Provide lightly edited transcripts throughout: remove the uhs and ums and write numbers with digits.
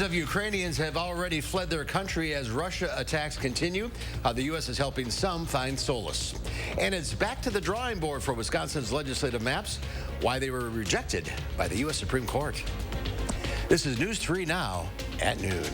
Millions of Ukrainians have already fled their country as Russia attacks continue. How the U.S. is helping some find solace. And it's back to the drawing board for Wisconsin's legislative maps, why they were rejected by the U.S. Supreme Court. This is News 3 Now at noon.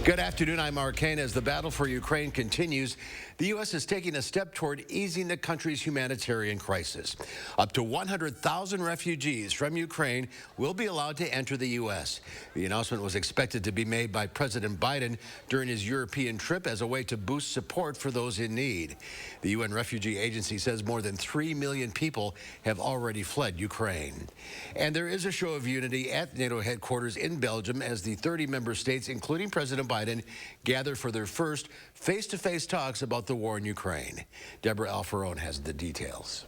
Good afternoon, I'm Mark Kane. As the battle for Ukraine continues, the U.S. is taking a step toward easing the country's humanitarian crisis. Up to 100,000 refugees from Ukraine will be allowed to enter the U.S. The announcement was expected to be made by President Biden during his European trip as a way to boost support for those in need. The UN Refugee Agency says more than 3 million people have already fled Ukraine. And there is a show of unity at NATO headquarters in Belgium as the 30 member states, including President Biden, gather for their first face-to-face talks about the war in Ukraine. Deborah Alfarone has the details.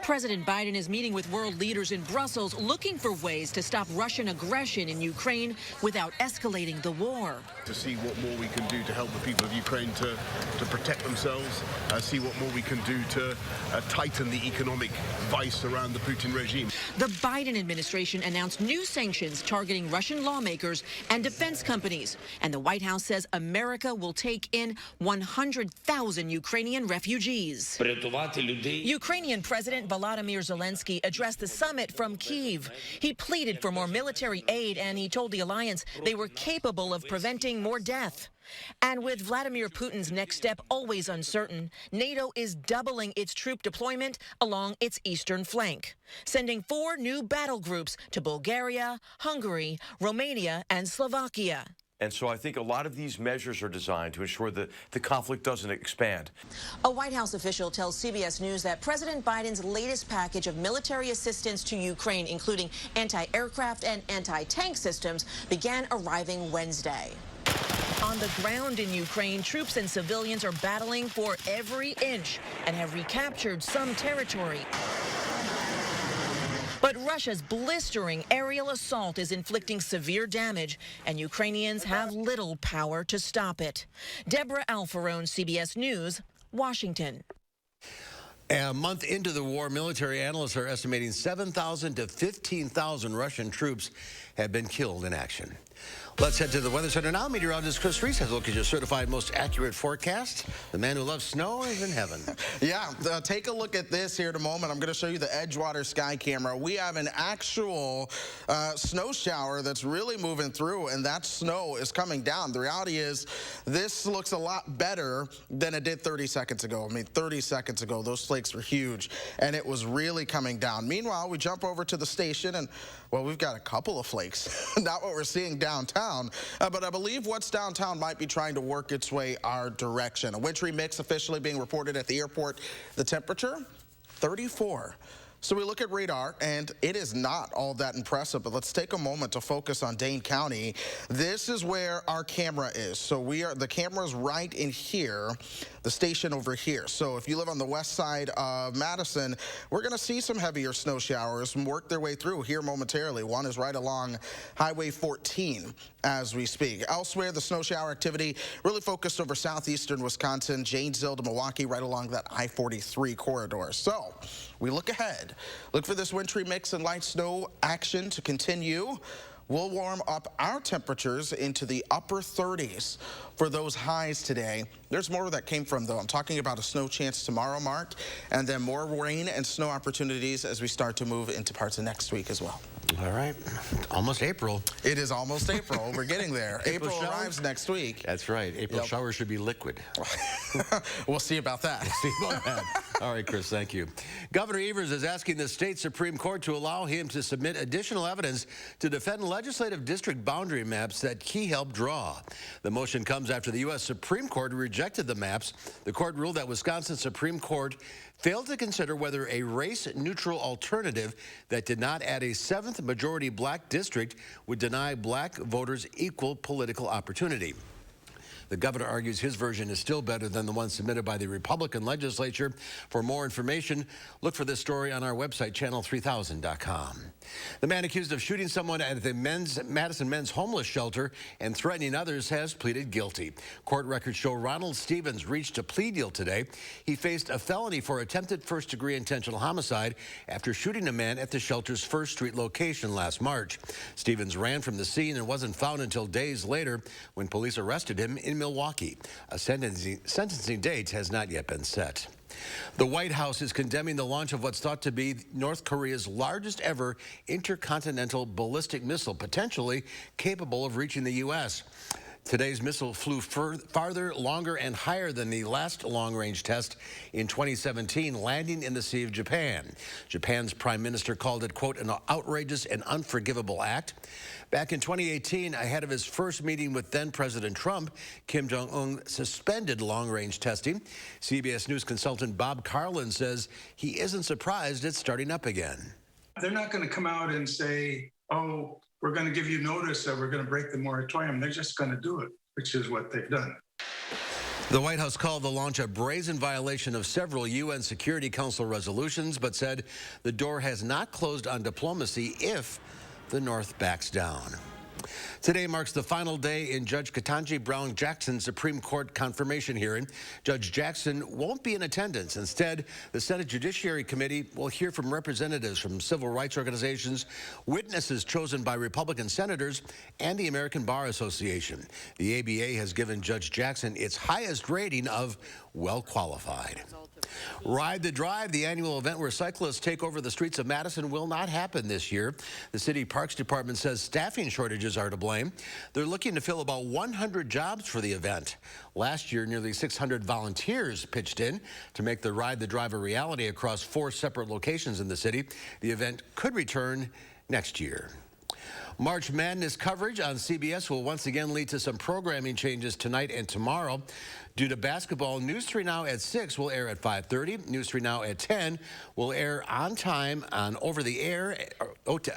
President Biden is meeting with world leaders in Brussels looking for ways to stop Russian aggression in Ukraine without escalating the war. To see what more we can do to help the people of Ukraine to protect themselves, see what more we can do to tighten the economic vice around the Putin regime. The Biden administration announced new sanctions targeting Russian lawmakers and defense companies. And the White House says America will take in 100,000 Ukrainian refugees. Ukrainian President Volodymyr Zelensky addressed the summit from Kyiv. He pleaded for more military aid, and he told the alliance they were capable of preventing more death. And with Vladimir Putin's next step always uncertain, NATO is doubling its troop deployment along its eastern flank, sending 4 new battle groups to Bulgaria, Hungary, Romania, and Slovakia. And so I think a lot of these measures are designed to ensure that the conflict doesn't expand. A White House official tells CBS News that President Biden's latest package of military assistance to Ukraine, including anti-aircraft and anti-tank systems, began arriving Wednesday. On the ground in Ukraine, troops and civilians are battling for every inch and have recaptured some territory. But Russia's blistering aerial assault is inflicting severe damage, and Ukrainians have little power to stop it. Deborah Alfarone, CBS News, Washington. A month into the war, military analysts are estimating 7,000 to 15,000 Russian troops have been killed in action. Let's head to the Weather Center now. Meteorologist Chris Reese has a look at your certified most accurate forecast. The man who loves snow is in heaven. Yeah, take a look at this here in a moment. I'm going to show you the Edgewater sky camera. We have an actual snow shower that's really moving through, and that snow is coming down. The reality is this looks a lot better than it did 30 seconds ago. I mean, 30 seconds ago, those flakes were huge, and it was really coming down. Meanwhile, we jump over to the station, and, well, we've got a couple of flakes. Not what we're seeing downtown. But I believe what's downtown might be trying to work its way our direction. A wintry mix officially being reported at the airport. The temperature, 34. So we look at radar, and it is not all that impressive, but let's take a moment to focus on Dane County. This is where our camera is. So the camera's right in here, the station over here. So if you live on the west side of Madison, we're going to see some heavier snow showers work their way through here momentarily. One is right along Highway 14 as we speak. Elsewhere, the snow shower activity really focused over southeastern Wisconsin, Janesville to Milwaukee, right along that I-43 corridor. So we look ahead. Look for this wintry mix and light snow action to continue. We'll warm up our temperatures into the upper 30s for those highs today. There's more that came from, though. I'm talking about a snow chance tomorrow, Mark, and then more rain and snow opportunities as we start to move into parts of next week as well. All right. Almost April. It is almost April. We're getting there. April arrives next week. That's right. April showers should be liquid. We'll see about that. See about that. All right, Chris, thank you. Governor Evers is asking the state Supreme Court to allow him to submit additional evidence to defend legislative district boundary maps that he helped draw. The motion comes after the U.S. Supreme Court rejected the maps. The court ruled that Wisconsin Supreme Court failed to consider whether a race-neutral alternative that did not add a 7th majority black district would deny black voters equal political opportunity. The governor argues his version is still better than the one submitted by the Republican legislature. For more information, look for this story on our website, channel3000.com. The man accused of shooting someone at the Madison men's homeless shelter and threatening others has pleaded guilty. Court records show Ronald Stevens reached a plea deal today. He faced a felony for attempted first-degree intentional homicide after shooting a man at the shelter's First Street location last March. Stevens ran from the scene and wasn't found until days later when police arrested him in Milwaukee. A sentencing date has not yet been set. The White House is condemning the launch of what's thought to be North Korea's largest ever intercontinental ballistic missile, potentially capable of reaching the U.S. Today's missile flew farther, longer, and higher than the last long-range test in 2017, landing in the Sea of Japan. Japan's prime minister called it, quote, an outrageous and unforgivable act. Back in 2018, ahead of his first meeting with then-President Trump, Kim Jong-un suspended long-range testing. CBS News consultant Bob Carlin says he isn't surprised it's starting up again. They're not going to come out and say, oh, we're going to give you notice that we're going to break the moratorium. They're just going to do it, which is what they've done. The White House called the launch a brazen violation of several UN Security Council resolutions, but said the door has not closed on diplomacy if the North backs down. Today marks the final day in Judge Ketanji Brown Jackson's Supreme Court confirmation hearing. Judge Jackson won't be in attendance. Instead, the Senate Judiciary Committee will hear from representatives from civil rights organizations, witnesses chosen by Republican senators, and the American Bar Association. The ABA has given Judge Jackson its highest rating of well qualified. Ride the Drive, the annual event where cyclists take over the streets of Madison, will not happen this year. The City Parks Department says staffing shortages are to blame. They're looking to fill about 100 jobs for the event. Last year, nearly 600 volunteers pitched in to make the Ride the Drive a reality across 4 separate locations in the city. The event could return next year. March Madness coverage on CBS will once again lead to some programming changes tonight and tomorrow. Due to basketball, News 3 Now at 6 will air at 5:30. News 3 Now at 10 will air on time on over-the-air,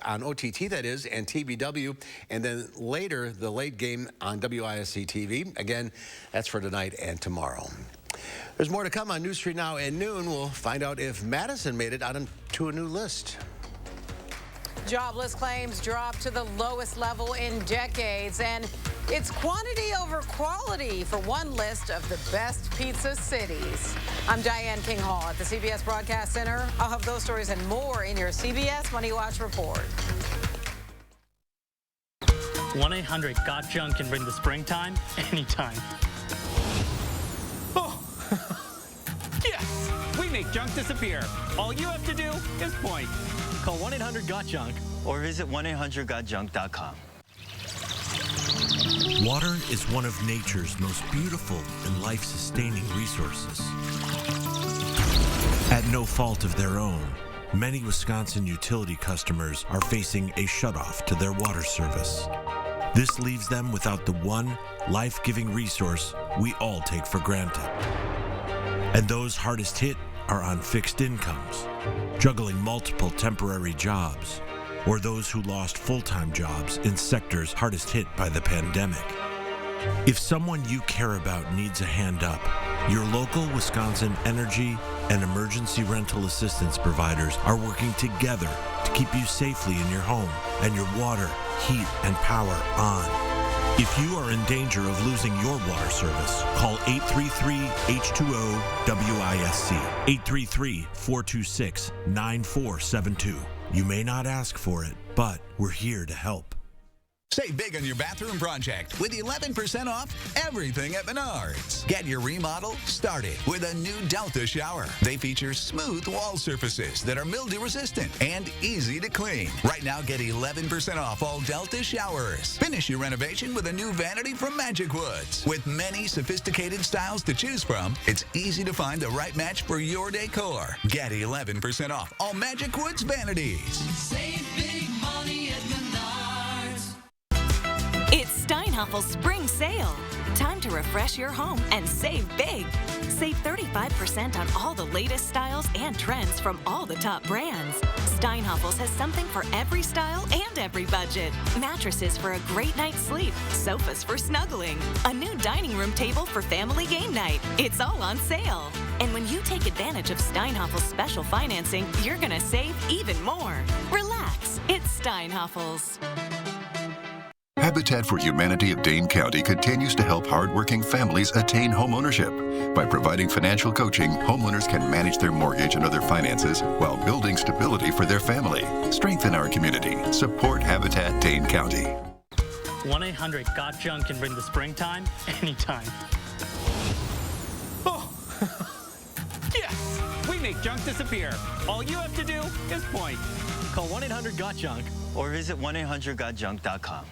on OTT that is, and TVW. And then later, the late game on WISC-TV. Again, that's for tonight and tomorrow. There's more to come on News 3 Now at noon. We'll find out if Madison made it onto a new list. Jobless claims dropped to the lowest level in decades, and it's quantity over quality for one list of the best pizza cities. I'm Diane King Hall at the CBS Broadcast Center. I'll have those stories and more in your CBS Money Watch report. 1-800-GOT-JUNK can bring the springtime anytime. Oh, yes! We make junk disappear. All you have to do is point. Call 1-800-GOT-JUNK or visit 1-800-GOT-JUNK.com. Water is one of nature's most beautiful and life-sustaining resources. At no fault of their own, many Wisconsin utility customers are facing a shutoff to their water service. This leaves them without the one life-giving resource we all take for granted. And those hardest hit are on fixed incomes, juggling multiple temporary jobs, or those who lost full-time jobs in sectors hardest hit by the pandemic. If someone you care about needs a hand up, your local Wisconsin energy and emergency rental assistance providers are working together to keep you safely in your home and your water, heat, and power on. If you are in danger of losing your water service, call 833-H2O-WISC, 833-426-9472. You may not ask for it, but we're here to help. Save big on your bathroom project with 11% off everything at Menards. Get your remodel started with a new Delta shower. They feature smooth wall surfaces that are mildew resistant and easy to clean. Right now, get 11% off all Delta showers. Finish your renovation with a new vanity from Magic Woods. With many sophisticated styles to choose from, it's easy to find the right match for your decor. Get 11% off all Magic Woods vanities. Save big money at Menards. It's Steinhaffel's spring sale. Time to refresh your home and save big. Save 35% on all the latest styles and trends from all the top brands. Steinhofels has something for every style and every budget. Mattresses for a great night's sleep. Sofas for snuggling. A new dining room table for family game night. It's all on sale. And when you take advantage of Steinhofels special financing, you're going to save even more. Relax. It's Steinhofels. Habitat for Humanity of Dane County continues to help hardworking families attain homeownership. By providing financial coaching, homeowners can manage their mortgage and other finances while building stability for their family. Strengthen our community. Support Habitat Dane County. 1-800-GOT-JUNK can bring the springtime anytime. Oh, yes! We make junk disappear. All you have to do is point. Call 1-800-GOT-JUNK or visit 1-800-GOT-JUNK.com.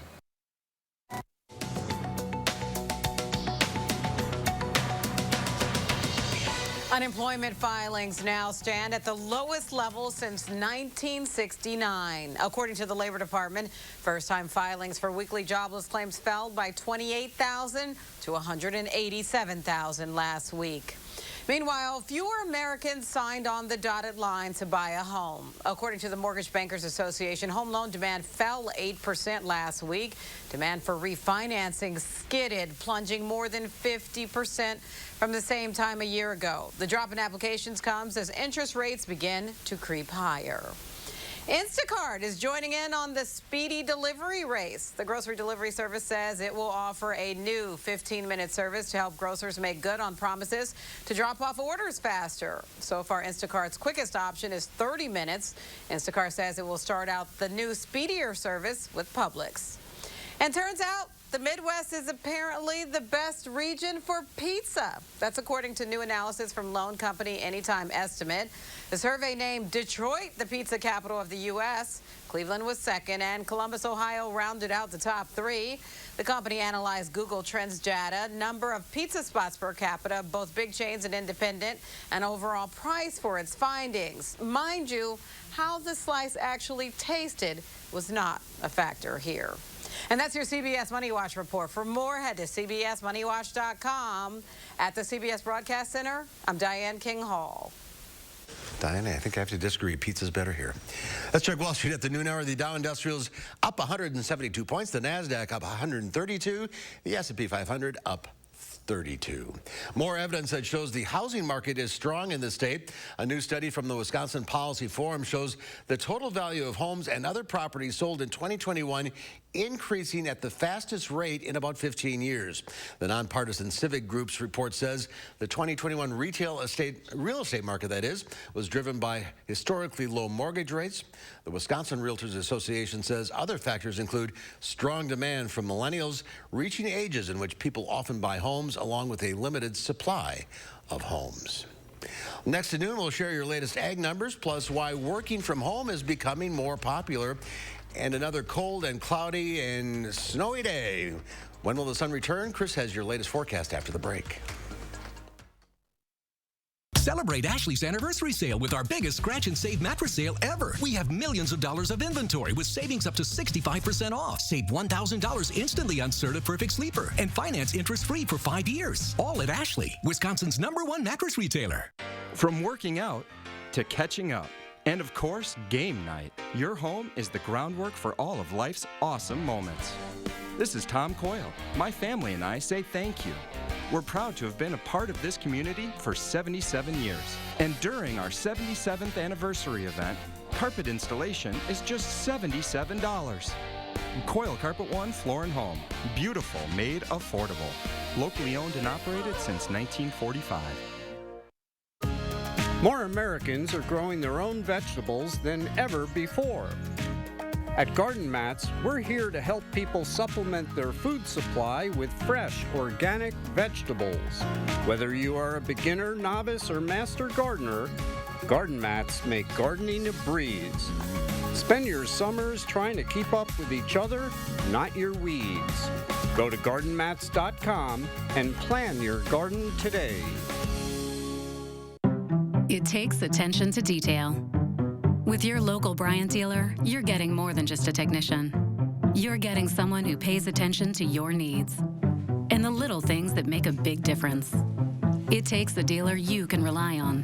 Unemployment filings now stand at the lowest level since 1969. According to the Labor Department, first-time filings for weekly jobless claims fell by 28,000 to 187,000 last week. Meanwhile, fewer Americans signed on the dotted line to buy a home. According to the Mortgage Bankers Association, home loan demand fell 8% last week. Demand for refinancing skidded, plunging more than 50% from the same time a year ago. The drop in applications comes as interest rates begin to creep higher. Instacart is joining in on the speedy delivery race. The grocery delivery service says it will offer a new 15-minute service to help grocers make good on promises to drop off orders faster. So far, Instacart's quickest option is 30 minutes. Instacart says it will start out the new speedier service with Publix. And turns out the Midwest is apparently the best region for pizza. That's according to new analysis from loan company Anytime Estimate. The survey named Detroit the pizza capital of the U.S. Cleveland was second, and Columbus, Ohio rounded out the top three. The company analyzed Google Trends data, number of pizza spots per capita, both big chains and independent, and overall price for its findings. Mind you, how the slice actually tasted was not a factor here. And that's your CBS Money Watch report. For more, head to CBSMoneyWatch.com. At the CBS Broadcast Center, I'm Diane King Hall. Diana, I think I have to disagree. Pizza's better here. Let's check Wall Street at the noon hour. The Dow Industrials up 172 points. The NASDAQ up 132. The S&P 500 up 32. More evidence that shows the housing market is strong in the state. A new study from the Wisconsin Policy Forum shows the total value of homes and other properties sold in 2021 increasing at the fastest rate in about 15 years. The nonpartisan Civic Group's report says the 2021 real estate market, that is, was driven by historically low mortgage rates. The Wisconsin Realtors Association says other factors include strong demand from millennials reaching ages in which people often buy homes, along with a limited supply of homes. Next at noon, we'll share your latest ag numbers, plus why working from home is becoming more popular, and another cold and cloudy and snowy day. When will the sun return? Chris has your latest forecast after the break. Celebrate Ashley's anniversary sale with our biggest scratch and save mattress sale ever. We have millions of dollars of inventory with savings up to 65% off. Save $1,000 instantly on Serta Perfect Sleeper and finance interest-free for 5 years. All at Ashley, Wisconsin's #1 mattress retailer. From working out to catching up, and of course, game night. Your home is the groundwork for all of life's awesome moments. This is Tom Coyle. My family and I say thank you. We're proud to have been a part of this community for 77 years. And during our 77th anniversary event, carpet installation is just $77. Coyle Carpet One Floor and Home. Beautiful, made affordable. Locally owned and operated since 1945. More Americans are growing their own vegetables than ever before. At Garden Mats, we're here to help people supplement their food supply with fresh, organic vegetables. Whether you are a beginner, novice, or master gardener, Garden Mats make gardening a breeze. Spend your summers trying to keep up with each other, not your weeds. Go to gardenmats.com and plan your garden today. It takes attention to detail. With your local Bryant dealer, you're getting more than just a technician. You're getting someone who pays attention to your needs. and the little things that make a big difference. It takes a dealer you can rely on.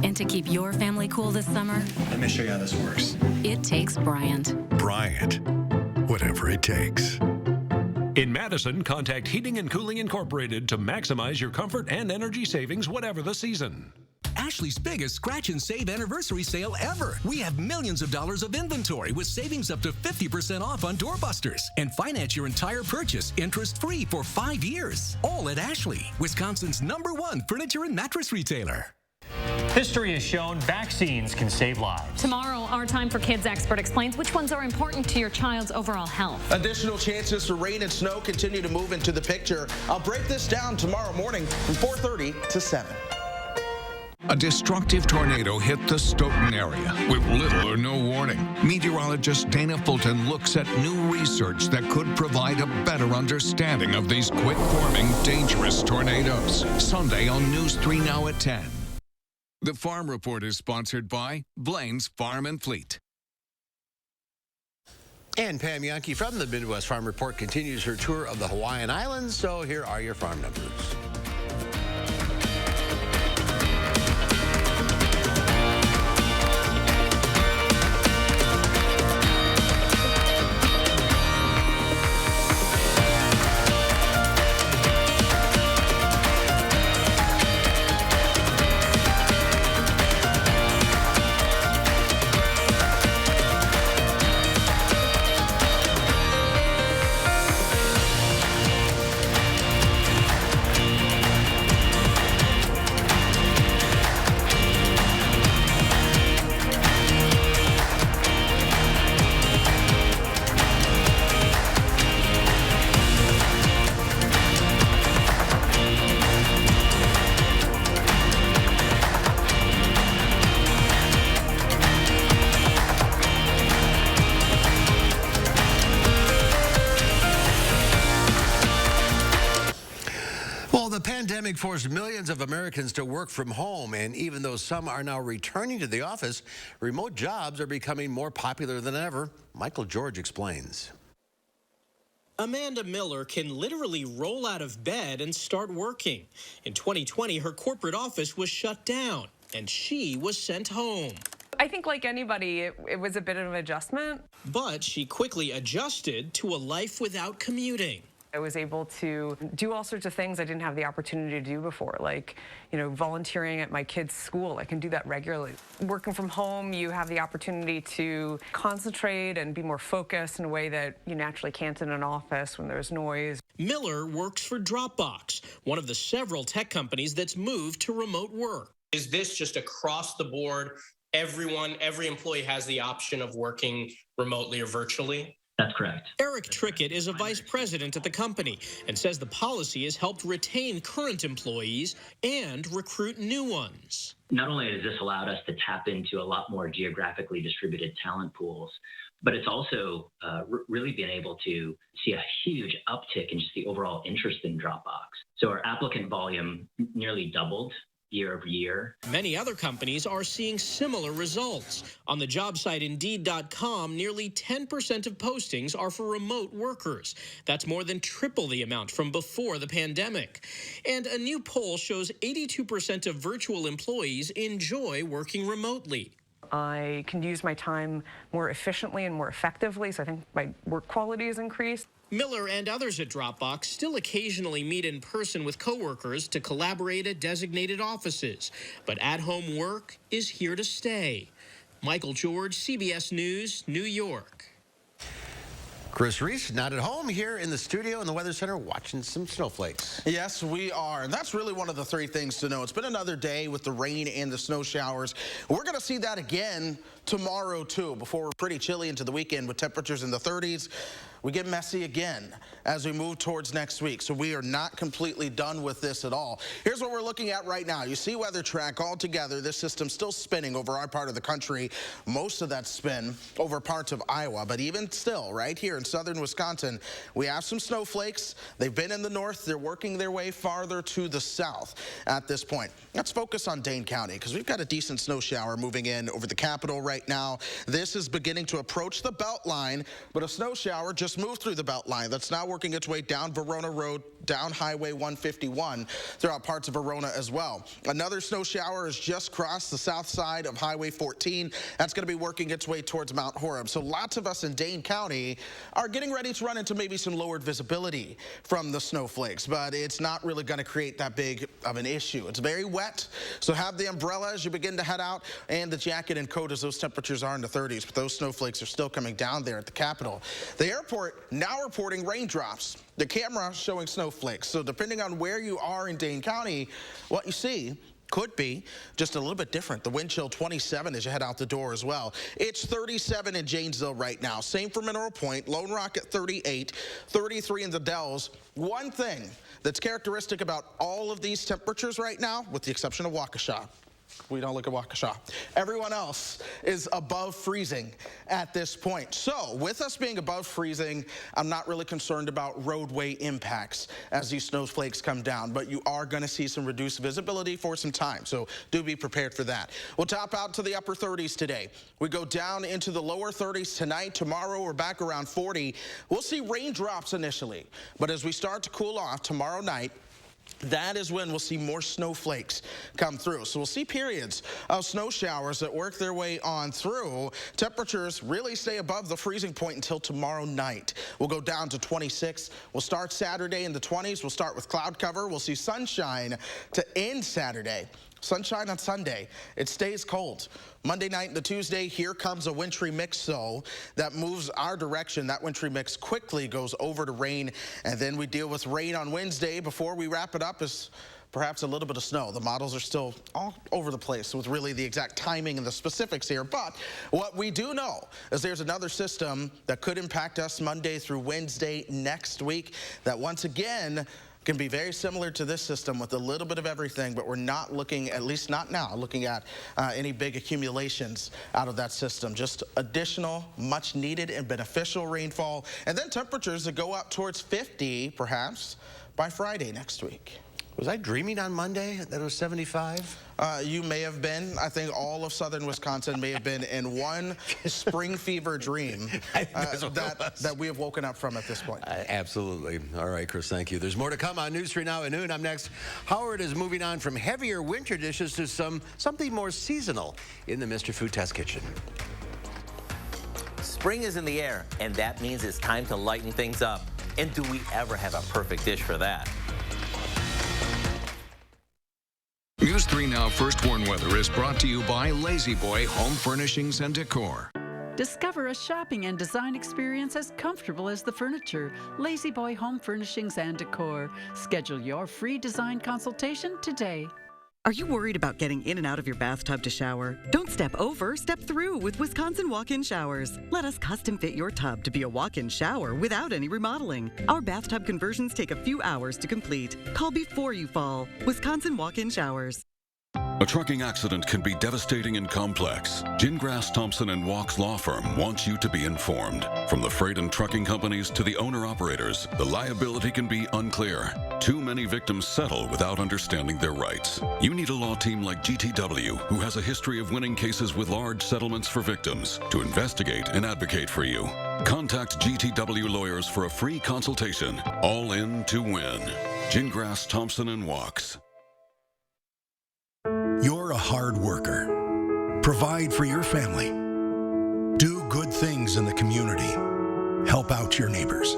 And to keep your family cool this summer, let me show you how this works. It takes Bryant. Bryant, whatever it takes. In Madison, contact Heating and Cooling Incorporated to maximize your comfort and energy savings whatever the season. Ashley's biggest scratch and save anniversary sale ever. We have millions of dollars of inventory with savings up to 50% off on doorbusters. And finance your entire purchase interest-free for 5 years. All at Ashley, Wisconsin's #1 furniture and mattress retailer. History has shown vaccines can save lives. Tomorrow, our Time for Kids expert explains which ones are important to your child's overall health. Additional chances for rain and snow continue to move into the picture. I'll break this down tomorrow morning from 4:30 to 7. A destructive tornado hit the Stoughton area with little or no warning. Meteorologist Dana Fulton looks at new research that could provide a better understanding of these quick-forming, dangerous tornadoes. Sunday on News 3 Now at 10. The Farm Report is sponsored by Blaine's Farm and Fleet. And Pam Yankee from the Midwest Farm Report continues her tour of the Hawaiian Islands, so here are your farm numbers. The pandemic forced millions of Americans to work from home, and even though some are now returning to the office, remote jobs are becoming more popular than ever. Michael George explains. Amanda Miller can literally roll out of bed and start working. In 2020, her corporate office was shut down, and she was sent home. I think like anybody, it was a bit of an adjustment. But she quickly adjusted to a life without commuting. I was able to do all sorts of things I didn't have the opportunity to do before, like, volunteering at my kids' school. I can do that regularly. Working from home, you have the opportunity to concentrate and be more focused in a way that you naturally can't in an office when there's noise. Miller works for Dropbox, one of the several tech companies that's moved to remote work. Is this just across the board? Every employee has the option of working remotely or virtually? That's correct. Eric Trickett is a vice president at the company and says the policy has helped retain current employees and recruit new ones. Not only has this allowed us to tap into a lot more geographically distributed talent pools, but it's also really been able to see a huge uptick in just the overall interest in Dropbox. So our applicant volume nearly doubled year over year. Many other companies are seeing similar results. On the job site Indeed.com, nearly 10% of postings are for remote workers. That's more than triple the amount from before the pandemic. And a new poll shows 82% of virtual employees enjoy working remotely. I can use my time more efficiently and more effectively, so I think my work quality has increased. Miller and others at Dropbox still occasionally meet in person with coworkers to collaborate at designated offices, but at-home work is here to stay. Michael George, CBS News, New York. Chris Reese, not at home, here in the studio in the Weather Center watching some snowflakes. Yes, we are. And that's really one of the three things to know. It's been another day with the rain and the snow showers. We're going to see that again tomorrow, too, before we're pretty chilly into the weekend with temperatures in the 30s. We get messy again as we move towards next week. So we are not completely done with this at all. Here's what we're looking at right now. You see Weather Track all together. This system's still spinning over our part of the country. Most of that spin over parts of Iowa. But even still, right here in southern Wisconsin, we have some snowflakes. They've been in the north. They're working their way farther to the south at this point. Let's focus on Dane County because we've got a decent snow shower moving in over the capital right now. This is beginning to approach the belt line, but a snow shower just just moved through the Beltline. That's now working its way down Verona Road, down Highway 151, throughout parts of Verona as well. Another snow shower has just crossed the south side of Highway 14. That's going to be working its way towards Mount Horeb. So lots of us in Dane County are getting ready to run into maybe some lowered visibility from the snowflakes, but it's not really going to create that big of an issue. It's very wet, so have the umbrella as you begin to head out and the jacket and coat as those temperatures are in the 30s, but those snowflakes are still coming down there at the Capitol. The airport now reporting raindrops. The camera showing snowflakes. So depending on where you are in Dane County, what you see could be just a little bit different. The wind chill 27 as you head out the door as well. It's 37 in Janesville right now. Same for Mineral Point. Lone Rock at 38, 33 in the Dells. One thing that's characteristic about all of these temperatures right now, with the exception of Waukesha, we don't look at Waukesha. Everyone else is above freezing at this point. So with us being above freezing, I'm not really concerned about roadway impacts as these snowflakes come down, but you are going to see some reduced visibility for some time. So do be prepared for that. We'll top out to the upper 30s today. We go down into the lower 30s tonight. Tomorrow we're back around 40. We'll see raindrops initially, but as we start to cool off tomorrow night, that is when we'll see more snowflakes come through. So we'll see periods of snow showers that work their way on through. Temperatures really stay above the freezing point until tomorrow night. We'll go down to 26. We'll start Saturday in the 20s. We'll start with cloud cover. We'll see sunshine to end Saturday. Sunshine on Sunday. It stays cold. Monday night into Tuesday, here comes a wintry mix, though, that moves our direction. That wintry mix quickly goes over to rain, and then we deal with rain on Wednesday. Before we wrap it up is perhaps a little bit of snow. The models are still all over the place with really the exact timing and the specifics here. But what we do know is there's another system that could impact us Monday through Wednesday next week that once again can be very similar to this system with a little bit of everything, but we're not looking, at least not now, looking at any big accumulations out of that system. Just additional, much needed and beneficial rainfall, and then temperatures that go up towards 50, perhaps, by Friday next week. Was I dreaming on Monday that it was 75? You may have been. I think all of southern Wisconsin may have been in one spring fever dream that we have woken up from at this point. Absolutely. All right, Chris, thank you. There's more to come on News 3 Now at noon. I'm next. Howard is moving on from heavier winter dishes to something more seasonal in the Mr. Food Test Kitchen. Spring is in the air, and that means it's time to lighten things up. And do we ever have a perfect dish for that? News 3 Now First Warn Weather is brought to you by Lazy Boy Home Furnishings and Decor. Discover a shopping and design experience as comfortable as the furniture. Lazy Boy Home Furnishings and Decor. Schedule your free design consultation today. Are you worried about getting in and out of your bathtub to shower? Don't step over, step through with Wisconsin Walk-In Showers. Let us custom fit your tub to be a walk-in shower without any remodeling. Our bathtub conversions take a few hours to complete. Call before you fall. Wisconsin Walk-In Showers. A trucking accident can be devastating and complex. Gingras, Thompson & Walk's law firm wants you to be informed. From the freight and trucking companies to the owner-operators, the liability can be unclear. Too many victims settle without understanding their rights. You need a law team like GTW, who has a history of winning cases with large settlements for victims, to investigate and advocate for you. Contact GTW lawyers for a free consultation. All in to win. Gingras, Thompson & Walks. You're a hard worker. Provide for your family. Do good things in the community. Help out your neighbors.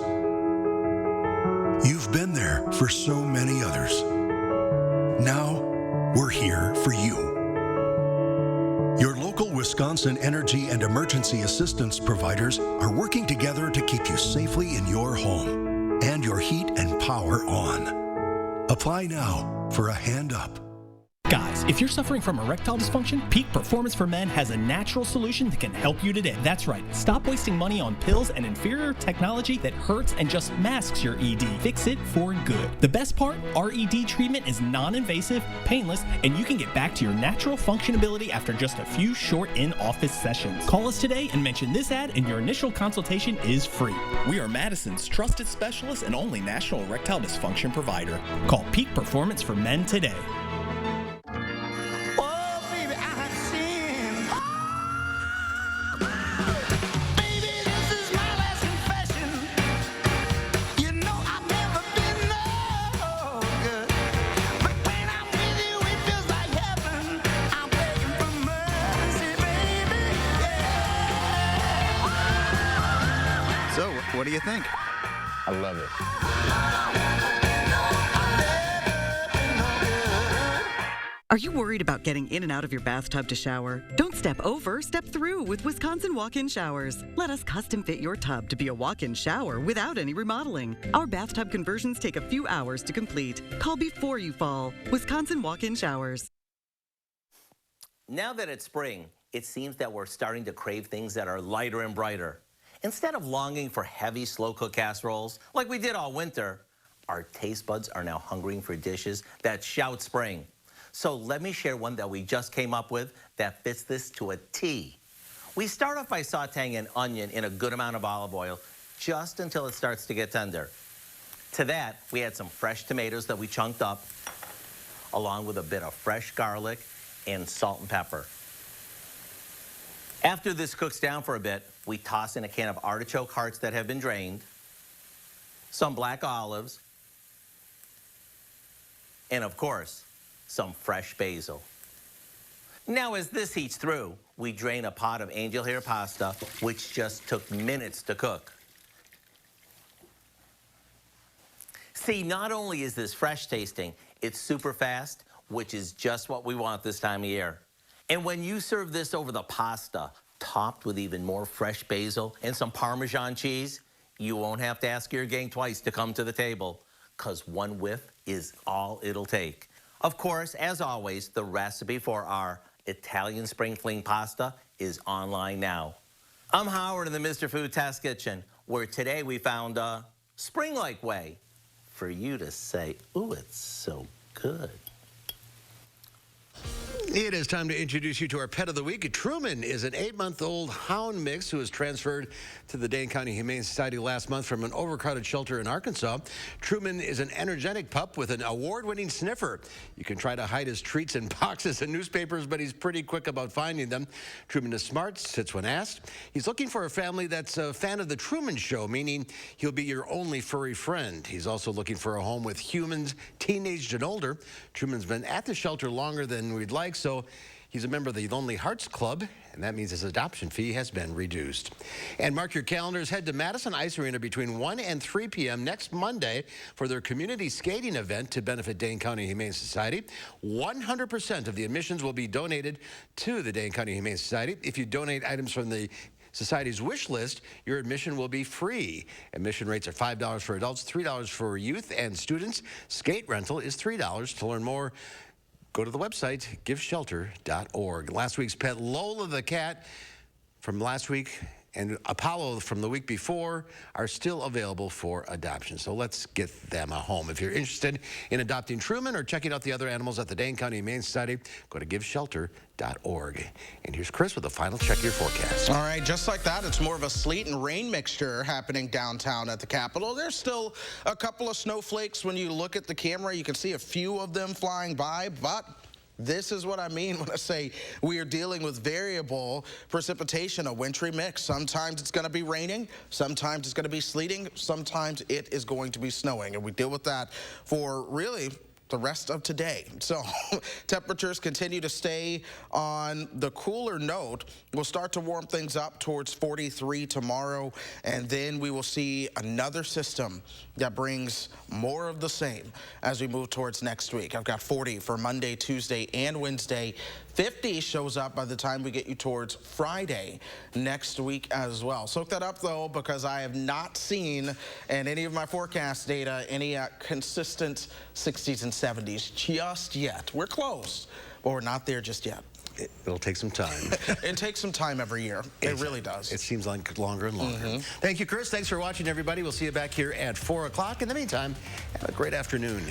You've been there for so many others. Now, we're here for you. Your local Wisconsin energy and emergency assistance providers are working together to keep you safely in your home and your heat and power on. Apply now for a hand up. Guys, if you're suffering from erectile dysfunction, Peak Performance for Men has a natural solution that can help you today. That's right. Stop wasting money on pills and inferior technology that hurts and just masks your ED. Fix it for good. The best part, our ED treatment is non-invasive, painless, and you can get back to your natural functionability after just a few short in-office sessions. Call us today and mention this ad, and your initial consultation is free. We are Madison's trusted specialist and only national erectile dysfunction provider. Call Peak Performance for Men today. you think? I love it. Are you worried about getting in and out of your bathtub to shower? Don't step over, step through with Wisconsin walk-in showers. Let us custom fit your tub to be a walk-in shower without any remodeling. Our bathtub conversions take a few hours to complete. Call before you fall. Wisconsin walk-in showers. Now that it's spring, it seems that we're starting to crave things that are lighter and brighter. Instead of longing for heavy, slow-cooked casseroles like we did all winter, our taste buds are now hungering for dishes that shout spring. So let me share one that we just came up with that fits this to a T. We start off by sauteing an onion in a good amount of olive oil just until it starts to get tender. To that, we add some fresh tomatoes that we chunked up, along with a bit of fresh garlic and salt and pepper. After this cooks down for a bit, we toss in a can of artichoke hearts that have been drained, some black olives, and of course, some fresh basil. Now as this heats through, we drain a pot of angel hair pasta, which just took minutes to cook. See, not only is this fresh tasting, it's super fast, which is just what we want this time of year. And when you serve this over the pasta, topped with even more fresh basil and some Parmesan cheese, you won't have to ask your gang twice to come to the table, because one whiff is all it'll take. Of course, as always, the recipe for our Italian spring fling pasta is online now. I'm Howard in the Mr. Food Test Kitchen, where today we found a spring-like way for you to say, ooh, it's so good. It is time to introduce you to our pet of the week. Truman is an 8-month-old hound mix who was transferred to the Dane County Humane Society last month from an overcrowded shelter in Arkansas. Truman is an energetic pup with an award-winning sniffer. You can try to hide his treats in boxes and newspapers, but he's pretty quick about finding them. Truman is smart, sits when asked. He's looking for a family that's a fan of The Truman Show, meaning he'll be your only furry friend. He's also looking for a home with humans, teenaged and older. Truman's been at the shelter longer than we'd like, so he's a member of the Lonely Hearts Club, and that means his adoption fee has been reduced. And mark your calendars. Head to Madison Ice Arena between 1 and 3 p.m. next Monday for their community skating event to benefit Dane County Humane Society. 100% of the admissions will be donated to the Dane County Humane Society. If you donate items from the Society's wish list, your admission will be free. Admission rates are $5 for adults, $3 for youth and students. Skate rental is $3. To learn more, go to the website, giveshelter.org. Last week's pet, Lola the cat, from last week, and Apollo from the week before are still available for adoption. So let's get them a home. If you're interested in adopting Truman or checking out the other animals at the Dane County Humane Society, go to giveshelter.org. And here's Chris with a final check of your forecast. All right, just like that, it's more of a sleet and rain mixture happening downtown at the Capitol. There's still a couple of snowflakes. When you look at the camera, you can see a few of them flying by, but this is what I mean when I say we are dealing with variable precipitation, a wintry mix. Sometimes it's going to be raining, sometimes it's going to be sleeting, sometimes it is going to be snowing, and we deal with that for really the rest of today. So temperatures continue to stay on the cooler note. We'll start to warm things up towards 43 tomorrow, and then we will see another system that brings more of the same as we move towards next week. I've got 40 for Monday, Tuesday, and Wednesday. 50 shows up by the time we get you towards Friday next week as well. Soak that up, though, because I have not seen in any of my forecast data any consistent 60s and 70s just yet. We're close, but we're not there just yet. It'll take some time. It takes some time every year. It really does. It seems like longer and longer. Thank you, Chris. Thanks for watching, everybody. We'll see you back here at 4 o'clock. In the meantime, have a great afternoon.